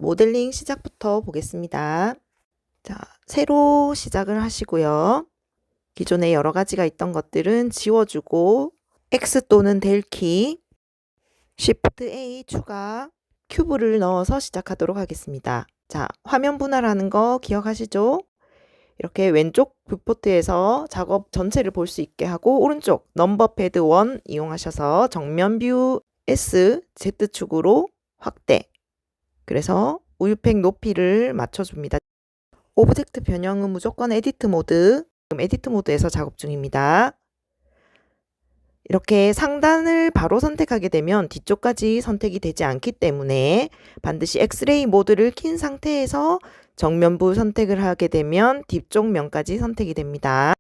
모델링 시작부터 보겠습니다. 자, 새로 시작을 하시고요. 기존에 여러 가지가 있던 것들은 지워주고 X 또는 델 키, Shift A 추가, 큐브를 넣어서 시작하도록 하겠습니다. 자, 화면 분할하는 거 기억하시죠? 이렇게 왼쪽 뷰포트에서 작업 전체를 볼 수 있게 하고 오른쪽 넘버 패드 1 이용하셔서 정면 뷰 S, Z축으로 확대. 그래서 우유팩 높이를 맞춰줍니다. 오브젝트 변형은 무조건 에디트 모드, 지금 에디트 모드에서 작업 중입니다. 이렇게 상단을 바로 선택하게 되면 뒤쪽까지 선택이 되지 않기 때문에 반드시 엑스레이 모드를 킨 상태에서 정면부 선택을 하게 되면 뒤쪽 면까지 선택이 됩니다.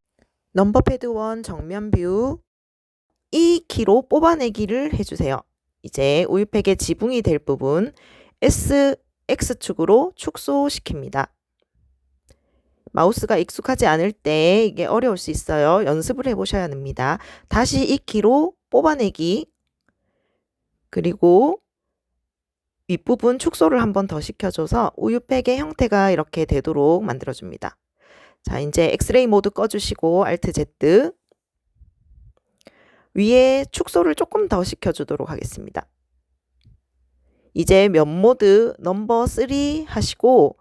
넘버 패드 1 정면 뷰 이 키로 뽑아내기를 해주세요. 이제 우유팩의 지붕이 될 부분 X축으로 축소시킵니다. 마우스가 익숙하지 않을 때 이게 어려울 수 있어요. 연습을 해보셔야 합니다. 다시 이 키로 뽑아내기, 그리고 윗부분 축소를 한 번 더 시켜줘서 우유팩의 형태가 이렇게 되도록 만들어줍니다. 자, 이제 엑스레이 모드 꺼주시고 Alt Z, 위에 축소를 조금 더 시켜주도록 하겠습니다. 이제 면 모드 넘버 3 하시고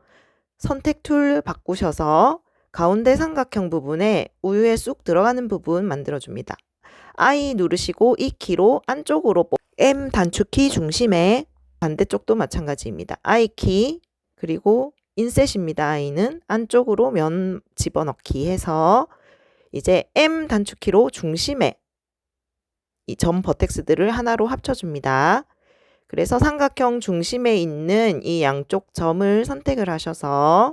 선택 툴 바꾸셔서 가운데 삼각형 부분에 우유에 쑥 들어가는 부분 만들어줍니다. I 누르시고 이 키로 안쪽으로 M 단축키 중심에 반대쪽도 마찬가지입니다. I 키, 그리고 인셋입니다. I는 안쪽으로 면 집어넣기 해서 이제 M 단축키로 중심에 이 점 버텍스들을 하나로 합쳐줍니다. 그래서 삼각형 중심에 있는 이 양쪽 점을 선택을 하셔서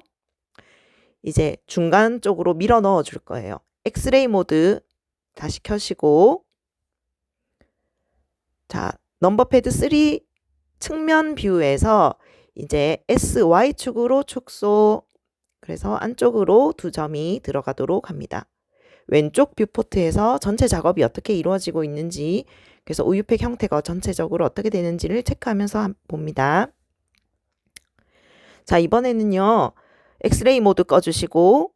이제 중간 쪽으로 밀어 넣어 줄 거예요. 엑스레이 모드 다시 켜시고, 자, 넘버 패드 3 측면 뷰에서 이제 SY축으로 축소, 그래서 안쪽으로 두 점이 들어가도록 합니다. 왼쪽 뷰포트에서 전체 작업이 어떻게 이루어지고 있는지, 그래서 우유팩 형태가 전체적으로 어떻게 되는지를 체크하면서 봅니다. 자, 이번에는요, 엑스레이 모드 꺼주시고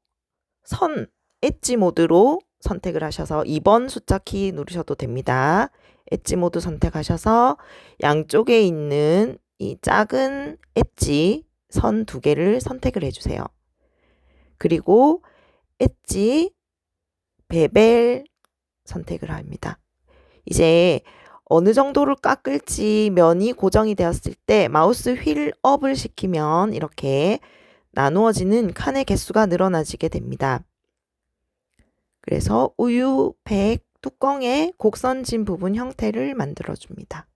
선, 엣지 모드로 선택을 하셔서 2번 숫자 키 누르셔도 됩니다. 엣지 모드 선택하셔서 양쪽에 있는 이 작은 엣지 선 2개를 선택을 해주세요. 그리고 엣지 베벨 선택을 합니다. 이제 어느 정도를 깎을지 면이 고정이 되었을 때 마우스 휠 업을 시키면 이렇게 나누어지는 칸의 개수가 늘어나지게 됩니다. 그래서 우유팩 뚜껑의 곡선진 부분 형태를 만들어줍니다.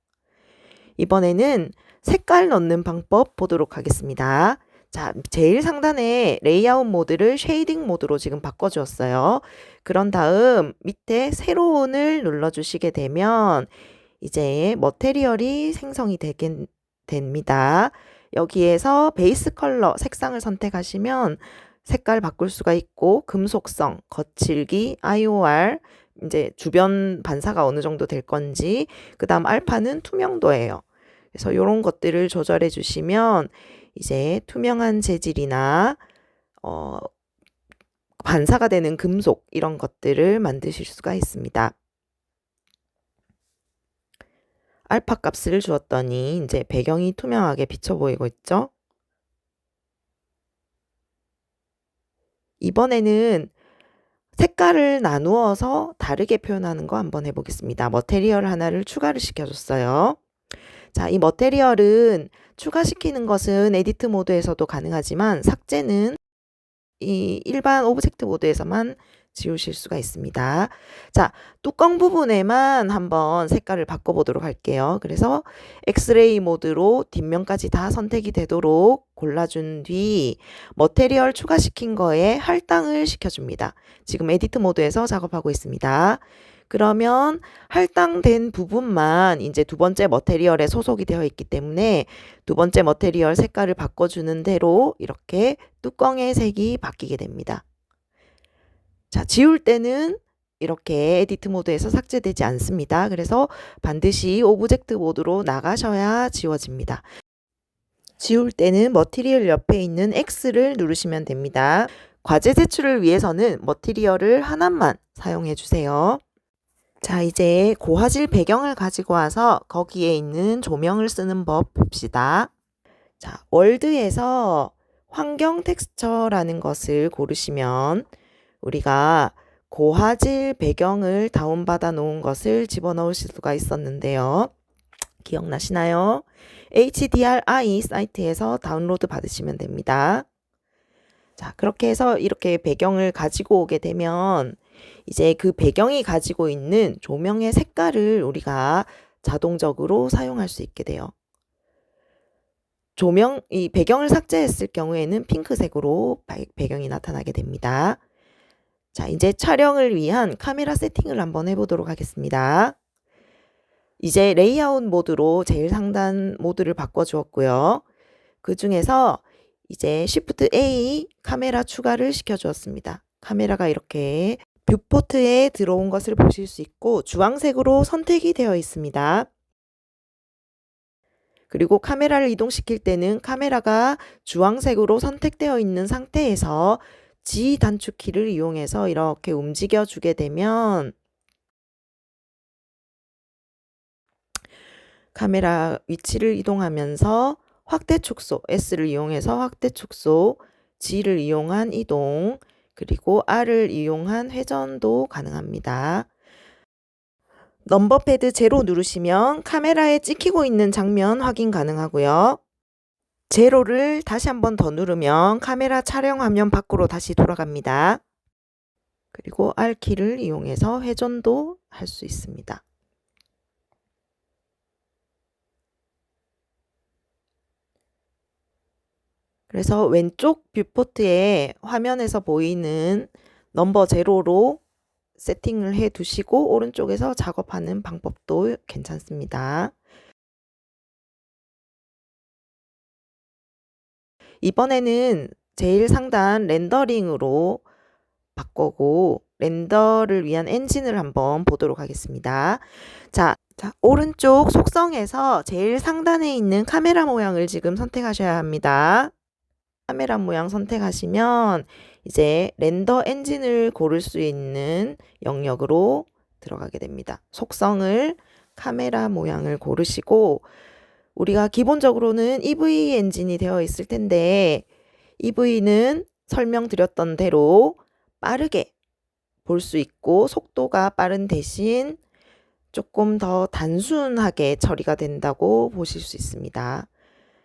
이번에는 색깔 넣는 방법 보도록 하겠습니다. 자, 제일 상단에 레이아웃 모드를 쉐이딩 모드로 지금 바꿔주었어요. 그런 다음 밑에 세로운을 눌러주시게 되면 이제 머테리얼이 생성이 되게 됩니다. 여기에서 베이스 컬러 색상을 선택하시면 색깔 바꿀 수가 있고, 금속성, 거칠기, IOR, 이제 주변 반사가 어느 정도 될 건지, 그 다음 알파는 투명도예요. 그래서 이런 것들을 조절해 주시면 이제 투명한 재질이나 반사가 되는 금속 이런 것들을 만드실 수가 있습니다. 알파 값을 주었더니 이제 배경이 투명하게 비쳐 보이고 있죠? 이번에는 색깔을 나누어서 다르게 표현하는 거 한번 해보겠습니다. 머테리얼 하나를 추가를 시켜줬어요. 자, 이 머테리얼은 추가시키는 것은 에디트 모드에서도 가능하지만 삭제는 이 일반 오브젝트 모드에서만 지우실 수가 있습니다. 자, 뚜껑 부분에만 한번 색깔을 바꿔보도록 할게요. 그래서 엑스레이 모드로 뒷면까지 다 선택이 되도록 골라준 뒤 머테리얼 추가시킨 거에 할당을 시켜줍니다. 지금 에디트 모드에서 작업하고 있습니다. 그러면 할당된 부분만 이제 두 번째 머테리얼에 소속이 되어 있기 때문에 두 번째 머테리얼 색깔을 바꿔주는 대로 이렇게 뚜껑의 색이 바뀌게 됩니다. 자, 지울 때는 이렇게 에디트 모드에서 삭제되지 않습니다. 그래서 반드시 오브젝트 모드로 나가셔야 지워집니다. 지울 때는 머티리얼 옆에 있는 X를 누르시면 됩니다. 과제 제출을 위해서는 머티리얼을 하나만 사용해 주세요. 자, 이제 고화질 배경을 가지고 와서 거기에 있는 조명을 쓰는 법 봅시다. 자, 월드에서 환경 텍스처라는 것을 고르시면 우리가 고화질 배경을 다운받아 놓은 것을 집어넣으실 수가 있었는데요. 기억나시나요? HDRI 사이트에서 다운로드 받으시면 됩니다. 자, 그렇게 해서 이렇게 배경을 가지고 오게 되면 이제 그 배경이 가지고 있는 조명의 색깔을 우리가 자동적으로 사용할 수 있게 돼요. 이 배경을 삭제했을 경우에는 핑크색으로 배경이 나타나게 됩니다. 자, 이제 촬영을 위한 카메라 세팅을 한번 해보도록 하겠습니다. 이제 레이아웃 모드로 제일 상단 모드를 바꿔주었고요. 그 중에서 이제 Shift A 카메라 추가를 시켜주었습니다. 카메라가 이렇게 뷰포트에 들어온 것을 보실 수 있고 주황색으로 선택이 되어 있습니다. 그리고 카메라를 이동시킬 때는 카메라가 주황색으로 선택되어 있는 상태에서 G 단축키를 이용해서 이렇게 움직여 주게 되면 카메라 위치를 이동하면서 확대 축소, S를 이용해서 확대 축소, G를 이용한 이동, 그리고 R을 이용한 회전도 가능합니다. 넘버패드 0 누르시면 카메라에 찍히고 있는 장면 확인 가능하고요. 0를 다시 한번 더 누르면 카메라 촬영 화면 밖으로 다시 돌아갑니다. 그리고 R키를 이용해서 회전도 할 수 있습니다. 그래서 왼쪽 뷰포트에 화면에서 보이는 넘버 0로 세팅을 해 두시고 오른쪽에서 작업하는 방법도 괜찮습니다. 이번에는 제일 상단 렌더링으로 바꾸고 렌더를 위한 엔진을 한번 보도록 하겠습니다. 자, 오른쪽 속성에서 제일 상단에 있는 카메라 모양을 지금 선택하셔야 합니다. 카메라 모양 선택하시면 이제 렌더 엔진을 고를 수 있는 영역으로 들어가게 됩니다. 속성을 카메라 모양을 고르시고 우리가 기본적으로는 EV 엔진이 되어 있을 텐데 EV는 설명드렸던 대로 빠르게 볼 수 있고 속도가 빠른 대신 조금 더 단순하게 처리가 된다고 보실 수 있습니다.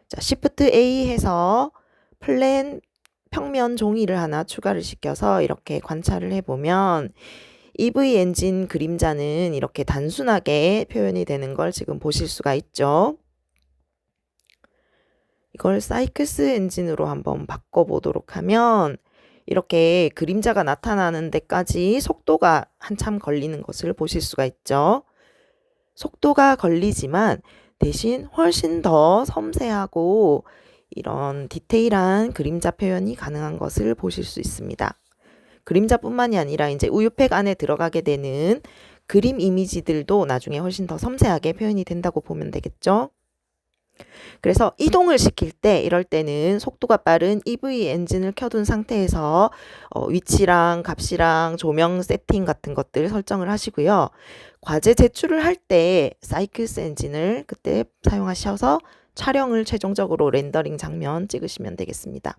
자, Shift A 해서 플랜 평면 종이를 하나 추가를 시켜서 이렇게 관찰을 해보면 EV 엔진 그림자는 이렇게 단순하게 표현이 되는 걸 지금 보실 수가 있죠. 이걸 사이클스 엔진으로 한번 바꿔보도록 하면 이렇게 그림자가 나타나는 데까지 속도가 한참 걸리는 것을 보실 수가 있죠. 속도가 걸리지만 대신 훨씬 더 섬세하고 이런 디테일한 그림자 표현이 가능한 것을 보실 수 있습니다. 그림자뿐만이 아니라 이제 우유팩 안에 들어가게 되는 그림 이미지들도 나중에 훨씬 더 섬세하게 표현이 된다고 보면 되겠죠. 그래서 이동을 시킬 때 이럴 때는 속도가 빠른 EV 엔진을 켜둔 상태에서 위치랑 값이랑 조명 세팅 같은 것들 설정을 하시고요. 과제 제출을 할 때 사이클스 엔진을 그때 사용하셔서 촬영을 최종적으로 렌더링 장면 찍으시면 되겠습니다.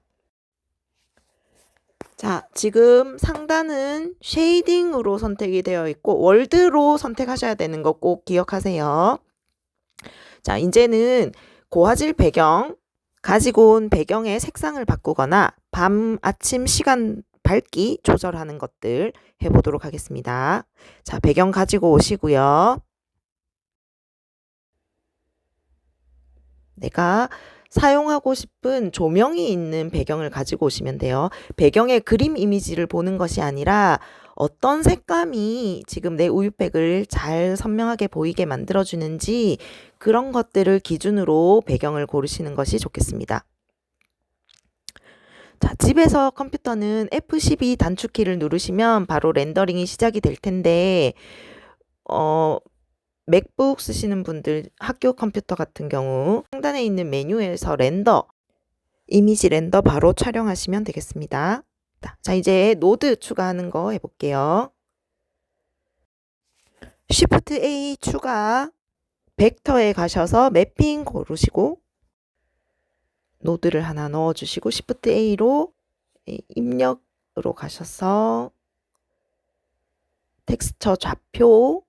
자, 지금 상단은 쉐이딩으로 선택이 되어 있고 월드로 선택하셔야 되는 거 꼭 기억하세요. 자, 이제는 고화질 배경, 가지고 온 배경의 색상을 바꾸거나 밤, 아침 시간 밝기 조절하는 것들 해보도록 하겠습니다. 자, 배경 가지고 오시고요. 내가 사용하고 싶은 조명이 있는 배경을 가지고 오시면 돼요. 배경의 그림 이미지를 보는 것이 아니라 어떤 색감이 지금 내 우유팩을 잘 선명하게 보이게 만들어주는지 그런 것들을 기준으로 배경을 고르시는 것이 좋겠습니다. 자, 집에서 컴퓨터는 F12 단축키를 누르시면 바로 렌더링이 시작이 될 텐데 맥북 쓰시는 분들 학교 컴퓨터 같은 경우 상단에 있는 메뉴에서 렌더 이미지 렌더 바로 촬영하시면 되겠습니다. 자, 이제 노드 추가하는 거 해볼게요. Shift A 추가, 벡터에 가셔서 매핑 고르시고 노드를 하나 넣어주시고 Shift A로 입력으로 가셔서 텍스처 좌표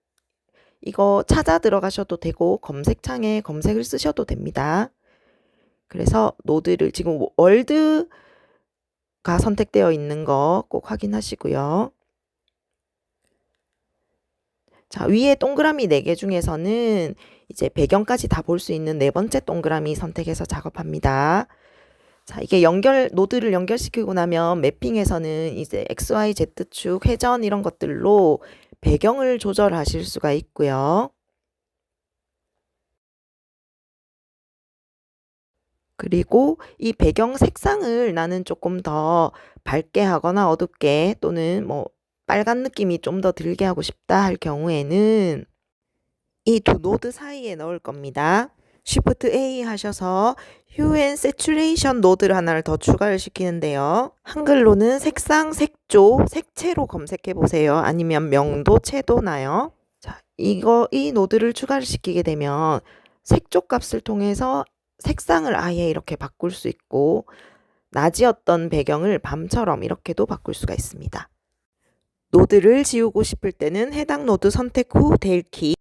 이거 찾아 들어가셔도 되고 검색창에 검색을 쓰셔도 됩니다. 그래서 노드를 지금 월드가 선택되어 있는 거 꼭 확인하시고요. 자, 위에 동그라미 4개 중에서는 이제 배경까지 다 볼 수 있는 4번째 동그라미 선택해서 작업합니다. 자, 이게 노드를 연결시키고 나면 매핑에서는 이제 XY, Z축, 회전 이런 것들로 배경을 조절하실 수가 있고요. 그리고 이 배경 색상을 나는 조금 더 밝게 하거나 어둡게 또는 뭐 빨간 느낌이 좀 더 들게 하고 싶다 할 경우에는 이 두 노드 사이에 넣을 겁니다. Shift A 하셔서 Hue and Saturation 노드를 하나를 더 추가를 시키는데요. 한글로는 색상, 색조, 색채로 검색해 보세요. 아니면 명도, 채도나요. 자, 이 노드를 추가를 시키게 되면 색조 값을 통해서 색상을 아예 이렇게 바꿀 수 있고 낮이었던 배경을 밤처럼 이렇게도 바꿀 수가 있습니다. 노드를 지우고 싶을 때는 해당 노드 선택 후 델키